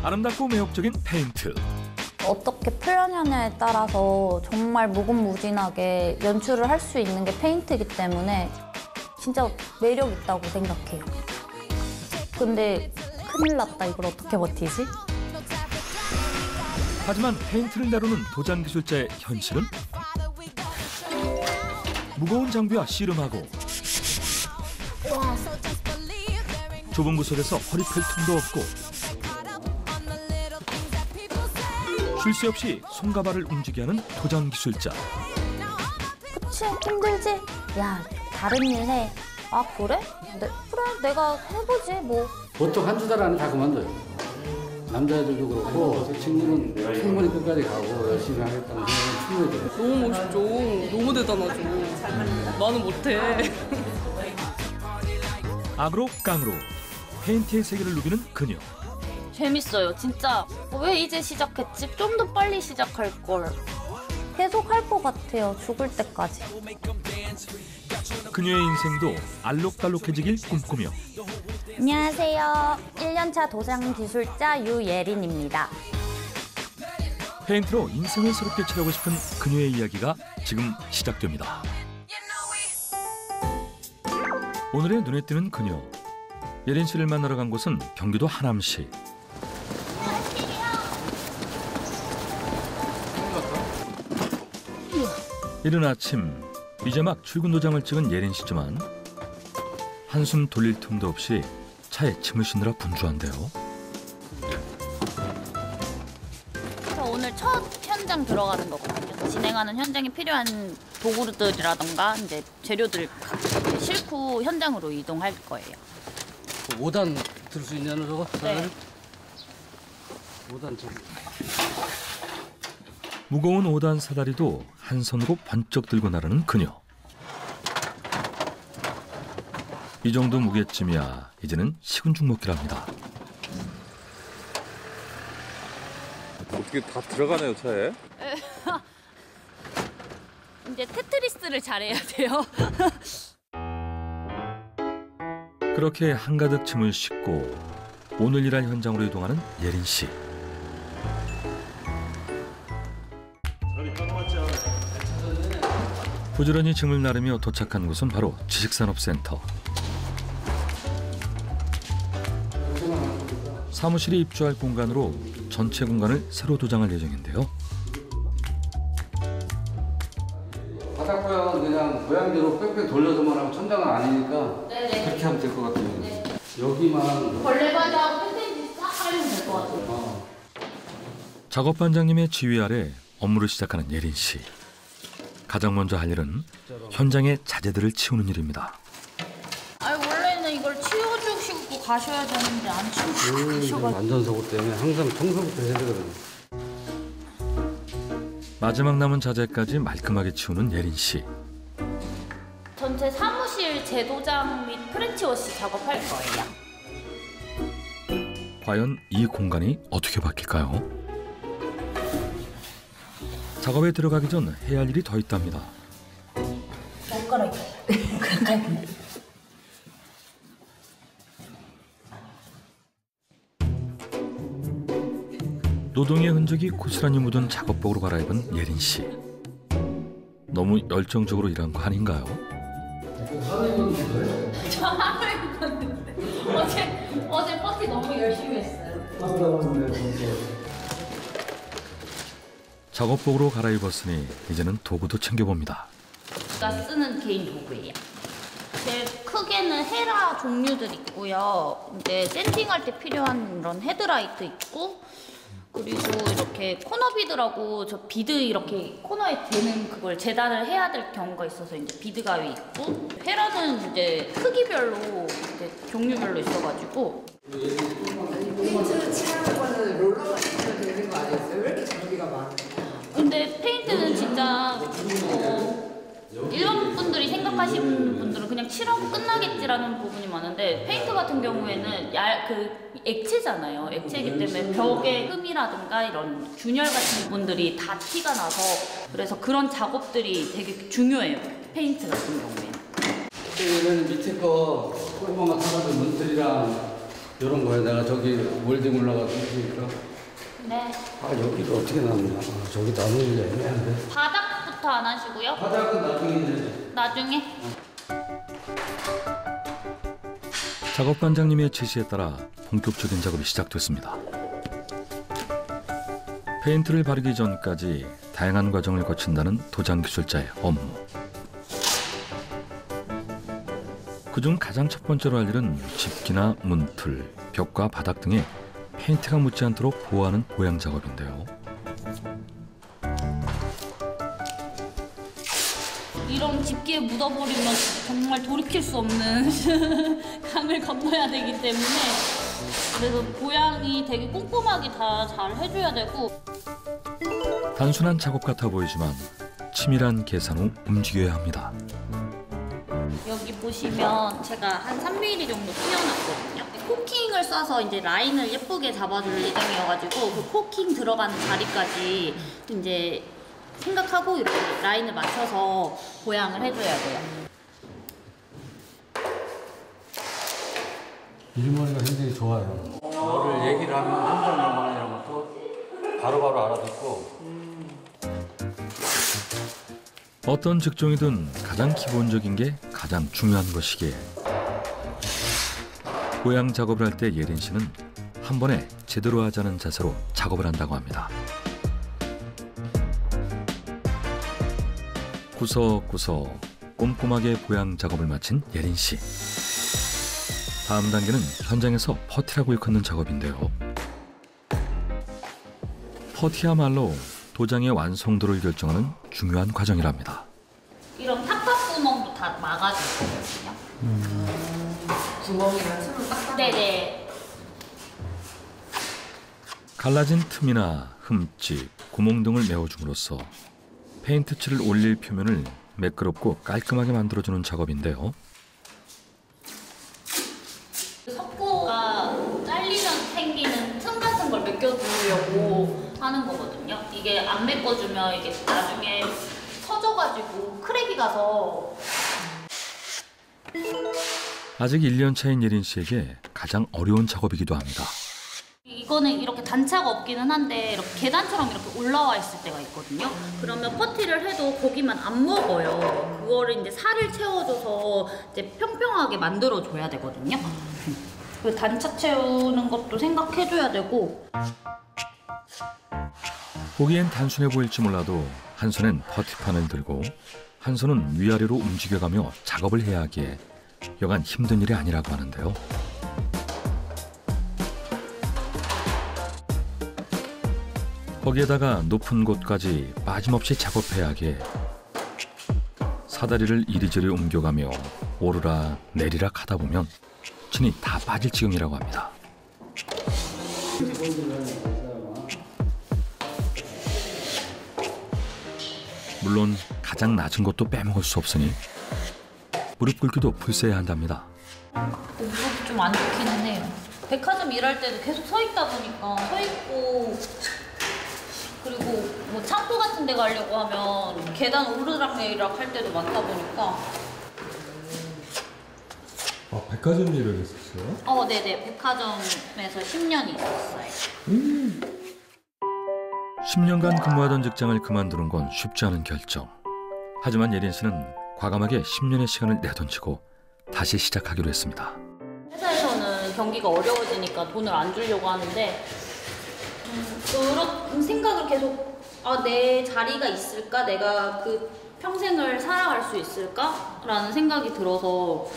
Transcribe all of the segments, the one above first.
아름답고 매혹적인 페인트. 어떻게 표현하냐에 따라서 정말 무궁무진하게 연출을 할 수 있는 게 페인트이기 때문에 진짜 매력 있다고 생각해요. 근데 큰일 났다. 이걸 어떻게 버티지? 하지만 페인트를 다루는 도장 기술자의 현실은 무거운 장비와 씨름하고 좁은 구석에서 허리 펼 틈도 없고 쉴 새 없이 손과 발을 움직이게 하는 도장 기술자. 그치, 힘들지? 야, 다른 일 해. 아, 그래? 그래, 내가 해보지, 뭐. 보통 한두 달 안에 다 그만둬요. 남자애들도 그렇고 제 친구는 충분히 끝까지 가고 열심히 하겠다는 생각이 충분히 들어요. 너무 멋있죠. 너무 대단하죠. 나는 못해. 악으로 깡으로 페인트의 세계를 누비는 그녀. 재밌어요, 진짜. 왜 이제 시작했지? 좀 더 빨리 시작할 걸. 계속 할 것 같아요, 죽을 때까지. 그녀의 인생도 알록달록해지길 꿈꾸며. 안녕하세요. 1년차 도장 기술자 유예린입니다. 페인트로 인생을 새롭게 칠하고 싶은 그녀의 이야기가 지금 시작됩니다. 오늘의 눈에 띄는 그녀. 예린 씨를 만나러 간 곳은 경기도 하남시. 이른 아침 이제 막 출근 도장을 찍은 예린 씨지만 한숨 돌릴 틈도 없이 차에 짐을 싣느라 분주한데요. 저 오늘 첫 현장 들어가는 거거든요. 진행하는 현장에 필요한 도구들이라던가 이제 재료들 싣고 현장으로 이동할 거예요. 5단 들 수 있냐는 저거? 네. 5단 저기. 무거운 5단 사다리도 한 손으로 번쩍 들고 나르는 그녀. 이 정도 무게쯤이야 이제는 식은 죽 먹기랍니다. 어떻게 다 들어가네요, 차에? 이제 테트리스를 잘해야 돼요. 그렇게 한가득 짐을 싣고 오늘 일할 현장으로 이동하는 예린 씨. 부지런히 짐을 나르며 도착한 곳은 바로 지식산업센터. 사무실이 입주할 공간으로 전체 공간을 새로 도장할 예정인데요. 바닥 모양은 그냥 모양대로 빽빽 돌려서만 하면 천장은 아니니까 네네. 그렇게 하면 될 것 같아요. 네. 여기만 벌레바지하고 펜텐지 싹 깔면 될 것 같아요. 작업 반장님의 지휘 아래 업무를 시작하는 예린 씨. 가장 먼저 할 일은 현장의 자재들을 치우는 일입니다. 아니 원래는 이걸 치워주시고 가셔야 되는데 안 치우시고 가셔가지고. 안전사고 때문에 항상 청소부터 해야 되거든요. 마지막 남은 자재까지 말끔하게 치우는 예린 씨. 전체 사무실 재도장 및 프렌치워시 작업할 거예요. 과연 이 공간이 어떻게 바뀔까요? 작업에 들어가기 전 해야 할 일이 더 있답니다. 옷 갈아입어요. 노동의 흔적이 고스란히 묻은 작업복으로 갈아입은 예린 씨. 너무 열정적으로 일한 거 아닌가요? 저 하루 입었는데 어제 퍼티 너무 열심히 했어요. 작업복으로 갈아입었으니 이제는 도구도 챙겨봅니다. 제가 쓰는 개인 도구예요. 제 크게는 헤라 종류들 있고요. 이제 샌딩할 때 필요한 이런 헤드라이트 있고, 그리고 이렇게 코너 비드라고 저 비드 이렇게 코너에 대는 그걸 재단을 해야 될 경우가 있어서 이제 비드 가위 있고, 헤라는 이제 크기별로 이제 종류별로 있어가지고. 페인트 칠하는 거는 롤러만 치면 되는 거 아니었어요? 왜 이렇게 장비가 많아요? 근데 페인트는 진짜 일반 분들이 생각하시는 분들은 그냥 칠하고 끝나겠지라는 부분이 많은데, 페인트 같은 경우에는 그 액체잖아요. 액체이기 때문에 벽의 흠이라든가 이런 균열 같은 부분들이 다 티가 나서, 그래서 그런 작업들이 되게 중요해요. 페인트 같은 경우에는. 여기는 밑에 거 조그만 거 사가지고 문틀이랑 이런 거에 내가 저기 몰딩 올라가서 해주니까 네. 아 여기가 어떻게 나오냐. 아, 저기 나누는 게 애매한데. 바닥부터 안 하시고요? 바닥은 나중에 이제. 나중에? 작업반장님의 지시에 따라 본격적인 작업이 시작됐습니다. 페인트를 바르기 전까지 다양한 과정을 거친다는 도장 기술자의 업무. 그중 가장 첫 번째로 할 일은 집기나 문틀, 벽과 바닥 등에 페인트가 묻지 않도록 보호하는 보양 작업인데요. 이런 집기에 묻어버리면 정말 돌이킬 수 없는 강을 건너야 되기 때문에 그래서 보양이 되게 꼼꼼하게 다 잘 해줘야 되고. 단순한 작업 같아 보이지만 치밀한 계산 후 움직여야 합니다. 여기 보시면 제가 한 3mm 정도 띄워놨거든요. 코킹을 쏴서 이제 라인을 예쁘게 잡아줄 예정이어가지고 그 코킹 들어가는 자리까지 이제 생각하고 이렇게 라인을 맞춰서 보양을 해줘야 돼요. 일머리가 굉장히 좋아요. 너를 얘기를 하면 현장 영화 이런 것도 바로바로 알아듣고. 어떤 직종이든 가장 기본적인 게 가장 중요한 것이기에 보양 작업을 할 때 예린 씨는 한 번에 제대로 하자는 자세로 작업을 한다고 합니다. 구석구석 꼼꼼하게 보양 작업을 마친 예린 씨. 다음 단계는 현장에서 퍼티라고 일컫는 작업인데요. 퍼티야말로 도장의 완성도를 결정하는 중요한 과정이랍니다. 이런 탑탑구멍도 다 막아줄 거거든요. 구멍이랑 틈을 딱. 네네. 갈라진 틈이나 흠집, 구멍 등을 메워줌으로써 페인트 칠을 올릴 표면을 매끄럽고 깔끔하게 만들어주는 작업인데요. 석고가 잘리면 생기는 틈 같은 걸 메꿔주려고 하는 거거든요. 이게 안 메꿔주면 이게 나중에 서져가지고 크랙이 가서. 아직 1년 차인 예린 씨에게 가장 어려운 작업이기도 합니다. 이거는 이렇게 단차가 없기는 한데 이렇게 계단처럼 이렇게 올라와 있을 때가 있거든요. 그러면 퍼티를 해도 거기만 안 먹어요. 그거를 이제 살을 채워줘서 이제 평평하게 만들어줘야 되거든요. 그 단차 채우는 것도 생각해줘야 되고. 보기엔 단순해 보일지 몰라도 한 손엔 퍼티판을 들고 한 손은 위아래로 움직여가며 작업을 해야 하기에 여간 힘든 일이 아니라고 하는데요. 거기에다가 높은 곳까지 빠짐없이 작업해야 하기에 사다리를 이리저리 옮겨가며 오르락 내리락 하다 보면 진이 다 빠질 지경이라고 합니다. 물론 가장 낮은 것도 빼먹을 수 없으니 무릎 꿇기도 불사해야 한답니다. 무릎이 좀 안 좋기는 해요. 백화점 일할 때도 계속 서 있다 보니까 서 있고, 그리고 뭐 창고 같은 데 가려고 하면 계단 오르락 내리락 할 때도 많다 보니까. 아, 백화점 일을 했었어요? 네네. 백화점에서 10년이 있었어요. 10년간 근무하던 직장을 그만두는 건 쉽지 않은 결정. 하지만 예린 씨는 과감하게 10년의 시간을 내던지고 다시 시작하기로 했습니다. 회사에서는 경기가 어려워지니까 돈을 안 주려고 하는데 그런 생각을 계속 내 자리가 있을까? 내가 그 평생을 살아갈 수 있을까? 라는 생각이 들어서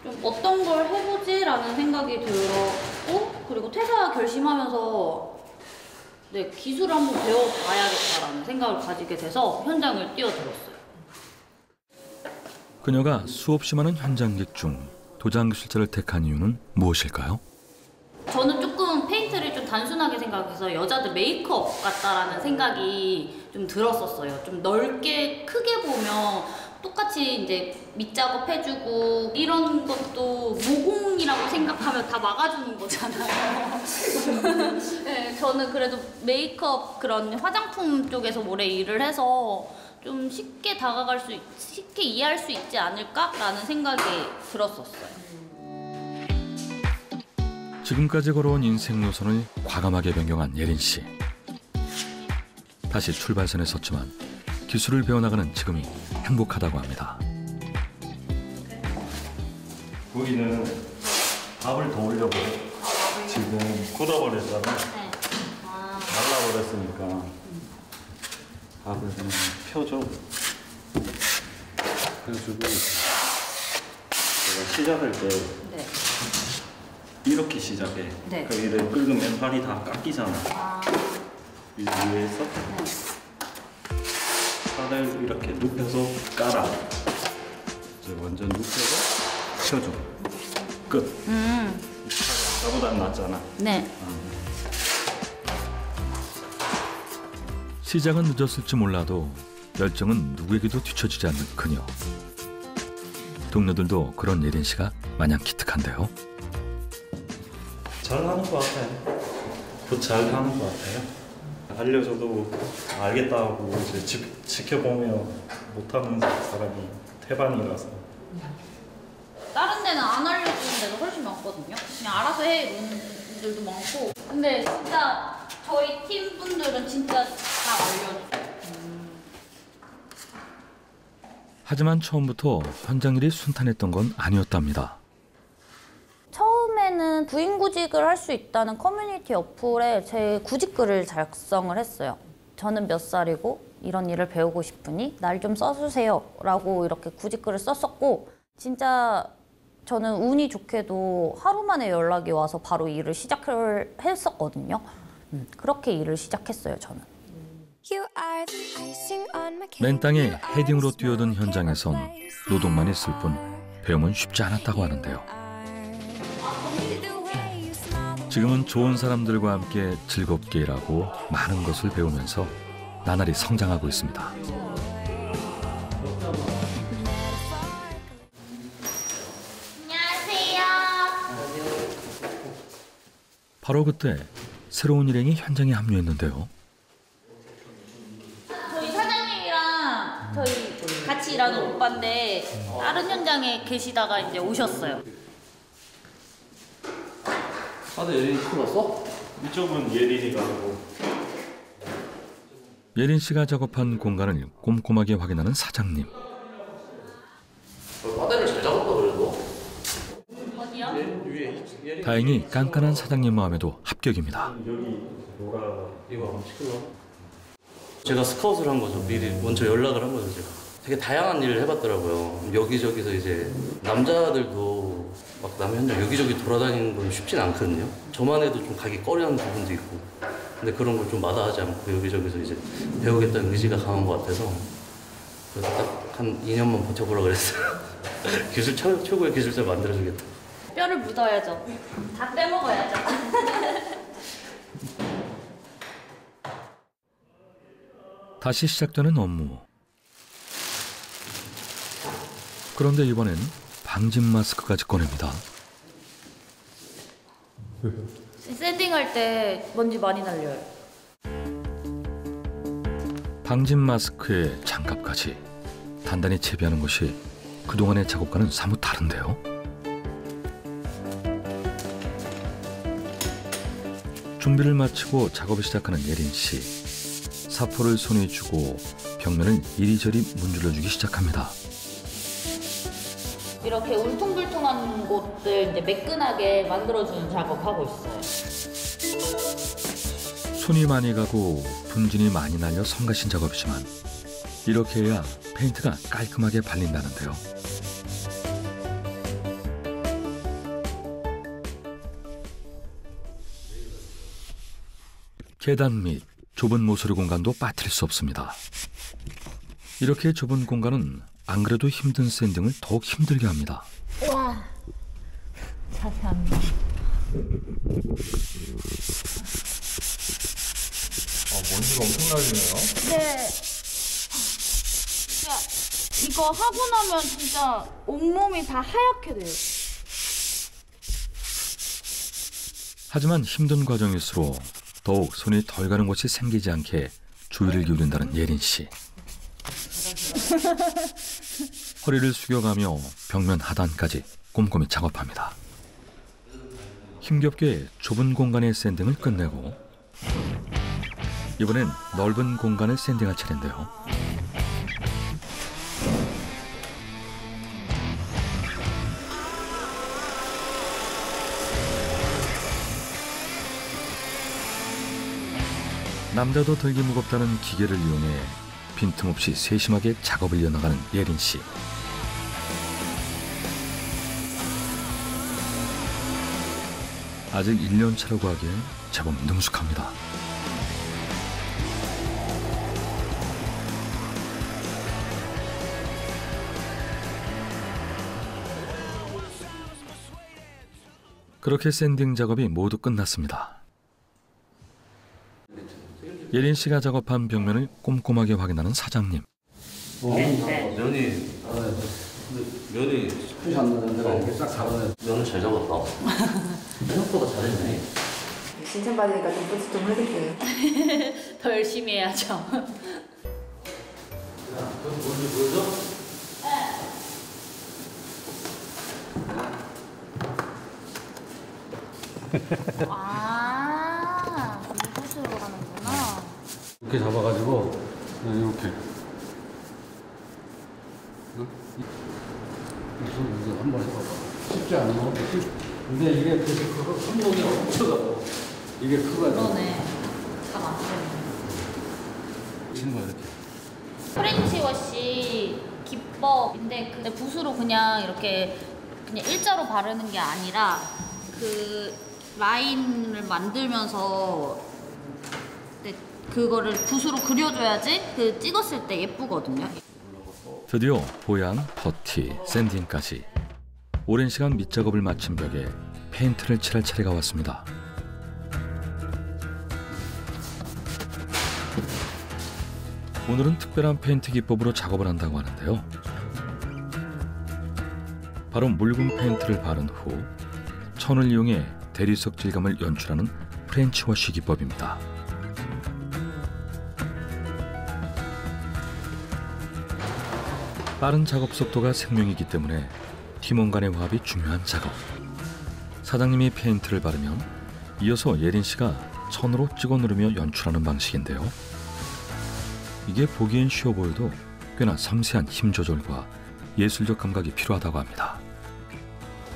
좀 어떤 걸 해보지라는 생각이 들었고, 그리고 퇴사 결심하면서 기술을 한번 배워봐야겠다라는 생각을 가지게 돼서 현장을 뛰어들었어요. 그녀가 수없이 많은 현장직 중 도장 기술자를 택한 이유는 무엇일까요? 저는 조금 페인트를 좀 단순하게 생각해서 여자들 메이크업 같다라는 생각이 좀 들었었어요. 좀 넓게 크게 보면 똑같이 이제 밑작업 해주고 이런 것도 모공이라고 생각하면 다 막아주는 거잖아요. 네, 저는 그래도 메이크업 그런 화장품 쪽에서 오래 일을 해서 좀 쉽게 쉽게 이해할 수 있지 않을까라는 생각이 들었었어요. 지금까지 걸어온 인생 노선을 과감하게 변경한 예린 씨. 다시 출발선에 섰지만 기술을 배워나가는 지금이 행복하다고 합니다. 우리는 밥을 더 올려고 지금 굳어버렸잖아. 네. 말라버렸으니까 밥을 좀 펴줘. 그래가지고 내가 시작할 때 네. 이렇게 시작해. 네. 그럼 이를 끓으면 팔이 다 깎이잖아. 이 위에서 팔을 이렇게 눕혀서 깔아. 이제 완전 눕혀서 펴줘. 끝. 나보다 낫잖아. 네. 시작은 늦었을지 몰라도 열정은 누구에게도 뒤처지지 않는 그녀. 동료들도 그런 예린 씨가 마냥 기특한데요. 잘하는 것 같아요. 곧 잘하는 것 같아요. 알려줘도 알겠다 하고 이제 지켜보면 못하는 사람이 태반이라서. 다른 데는 안 알려주는 데도 훨씬 많거든요. 그냥 알아서 해 이런 분들도 많고. 근데 진짜 저희 팀 분들은 진짜 다 알려줘요. 하지만 처음부터 현장 일이 순탄했던 건 아니었답니다. 처음에는 부인구직을 할 수 있다는 커뮤니티 어플에 제 구직글을 작성을 했어요. 저는 몇 살이고 이런 일을 배우고 싶으니 날 좀 써주세요 라고 이렇게 구직글을 썼었고, 진짜 저는 운이 좋게도 하루 만에 연락이 와서 바로 일을 시작을 했었거든요. 그렇게 일을 시작했어요, 저는. 맨 땅에 헤딩으로 뛰어든 현장에선 노동만 있을 뿐 배움은 쉽지 않았다고 하는데요. 지금은 좋은 사람들과 함께 즐겁게 일하고 많은 것을 배우면서 나날이 성장하고 있습니다. 안녕하세요. 바로 그때 새로운 일행이 현장에 합류했는데요. 저희 사장님이랑 저희 같이 일하는 오빠인데 다른 현장에 계시다가 이제 오셨어요. 다들 예린이 스쿨 왔어? 이쪽은 예린이가 하고 예린 씨가 작업한 공간을 꼼꼼하게 확인하는 사장님. 바다를 잘 잡았다 그래도. 어디요? 다행히 깐깐한 사장님 마음에도 합격입니다. 여기 노라 이거 한번 시킬러? 제가 스카웃을 한 거죠. 미리 먼저 연락을 한 거죠, 제가. 되게 다양한 일을 해봤더라고요. 여기저기서 이제 남자들도 막 남 현장 여기저기 돌아다니는 건 쉽진 않거든요. 저만 해도 좀 가기 꺼려하는 부분도 있고. 근데 그런 걸 좀 마다하지 않고 여기저기서 이제 배우겠다는 의지가 강한 것 같아서 그래서 딱 한 2년만 버텨보라 그랬어요. 기술 최고의 기술자 만들어주겠다. 뼈를 묻어야죠. 다 빼먹어야죠. 다시 시작되는 업무. 그런데 이번엔 방진 마스크까지 꺼냅니다. 샌딩할 때 먼지 많이 날려요. 방진 마스크에 장갑까지 단단히 채비하는 것이 그동안의 작업과는 사뭇 다른데요. 준비를 마치고 작업을 시작하는 예린 씨. 사포를 손에 쥐고 벽면을 이리저리 문질러주기 시작합니다. 이렇게 울퉁불퉁한 곳들 이제 매끈하게 만들어주는 작업하고 있어요. 손이 많이 가고 분진이 많이 날려 성가신 작업이지만 이렇게 해야 페인트가 깔끔하게 발린다는데요. 계단 및 좁은 모서리 공간도 빠뜨릴 수 없습니다. 이렇게 좁은 공간은 안 그래도 힘든 샌딩을 더욱 힘들게 합니다. 와, 자세합니다. 먼지가 엄청 날리네요. 네. 진짜 이거 하고 나면 진짜 온몸이 다 하얗게 돼요. 하지만 힘든 과정일수록 더욱 손이 덜 가는 곳이 생기지 않게 주의를 기울인다는 예린 씨. 허리를 숙여가며 벽면 하단까지 꼼꼼히 작업합니다. 힘겹게 좁은 공간의 샌딩을 끝내고 이번엔 넓은 공간을 샌딩할 차례인데요. 남자도 들기 무겁다는 기계를 이용해 빈틈없이 세심하게 작업을 이어나가는 예린 씨. 아직 1년 차라고 하기엔 제법 능숙합니다. 그렇게 샌딩 작업이 모두 끝났습니다. 예린 씨가 작업한 벽면을 꼼꼼하게 확인하는 사장님. 면이 푸시 안 나는데 이렇게 싹 잡아내. 면을 잘 잡았다. 생각보다 잘했네. 칭찬받으니까 좀 뿌듯 좀 해줄게. 더 열심히 해야죠. 그럼 뭔지 보여줘? 아, 이곳으로 가는구나. 이렇게 잡아가지고 이렇게. 이거 한번 해봐봐. 쉽지 않아. 근데 이게 그 손목이 엄청 이게 크거든. 그러네. 잘안 되네. 치는 거야 이렇게. 프렌치 워시 기법인데 근데 붓으로 그냥 이렇게 그냥 일자로 바르는 게 아니라 그 라인을 만들면서 그거를 붓으로 그려줘야지 그 찍었을 때 예쁘거든요. 드디어 보양, 퍼티, 샌딩까지 오랜 시간 밑작업을 마친 벽에 페인트를 칠할 차례가 왔습니다. 오늘은 특별한 페인트 기법으로 작업을 한다고 하는데요. 바로 묽은 페인트를 바른 후 천을 이용해 대리석 질감을 연출하는 프렌치 워시 기법입니다. 빠른 작업 속도가 생명이기 때문에 팀원 간의 화합이 중요한 작업. 사장님이 페인트를 바르면 이어서 예린 씨가 천으로 찍어 누르며 연출하는 방식인데요. 이게 보기엔 쉬워 보여도 꽤나 섬세한 힘 조절과 예술적 감각이 필요하다고 합니다.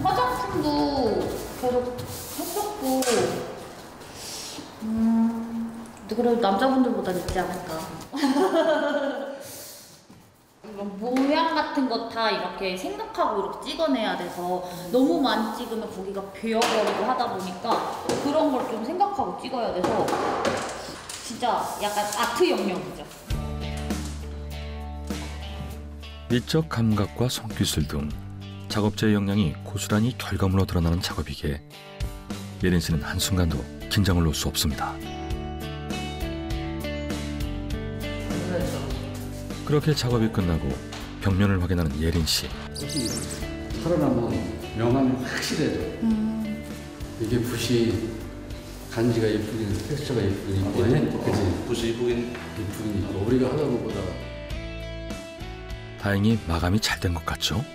화장품도 계속 했었고 근데 그래도 남자분들보다 낫지 않을까. 모양 같은 거 다 이렇게 생각하고 이렇게 찍어내야 돼서 너무 많이 찍으면 거기가 비어버리고 하다 보니까 그런 걸 좀 생각하고 찍어야 돼서 진짜 약간 아트 영역이죠. 미적 감각과 손기술 등 작업자의 역량이 고스란히 결과물로 드러나는 작업이기에 예린 씨는 한순간도 긴장을 놓을 수 없습니다. 그렇게 작업이 끝나고 벽면을 확인하는 예린 씨. 살아나면 명암이 확실해져. 이게 붓이 간지가 예쁘긴, 텍스처가 예쁘긴 이쁘네. 그치? 붓이 이쁘긴. 예쁘긴 이쁘. 우리가 하던 것보다. 다행히 마감이 잘 된 것 같죠?